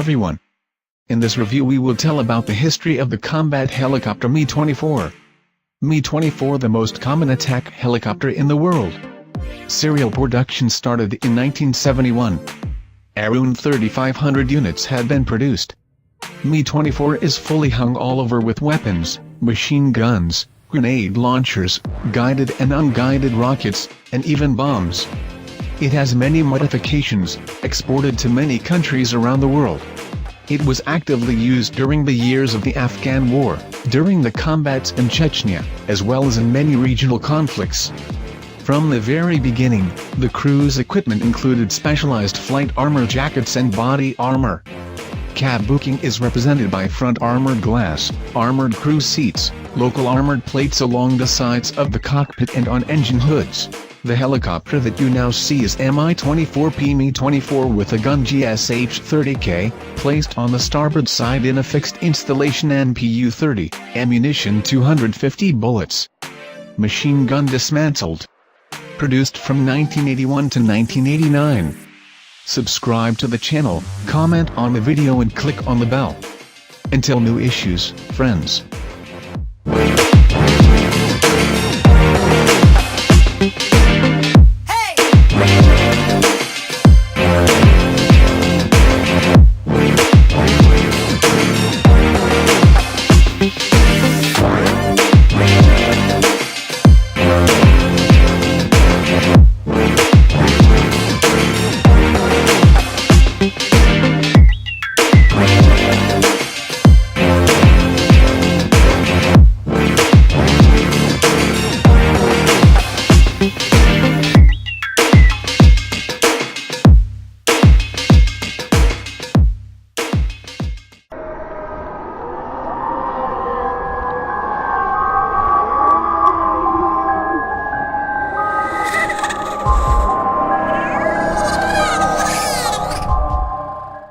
everyone. In this review we will tell about the history of the combat helicopter Mi-24. Mi-24, the most common attack helicopter in the world. Serial production started in 1971. Areoun 3,500 units had been produced. Mi-24 is fully hung all over with weapons, machine guns, grenade launchers, guided and unguided rockets, and even bombs. It has many modifications, exported to many countries around the world. It was actively used during the years of the Afghan war, during the combats in Chechnya, as well as in many regional conflicts. From the very beginning, the crew's equipment included specialized flight armor jackets and body armor. Cab booking is represented by front armored glass, armored crew seats, local armored plates along the sides of the cockpit and on engine hoods. The helicopter that you now see is Mi-24P Mi-24 with a gun GSH-30K, placed on the starboard side in a fixed installation and Pu-30, ammunition 250 bullets. Machine gun dismantled. Produced from 1981 to 1989. Subscribe to the channel, comment on the video and click on the bell. Until new issues, friends.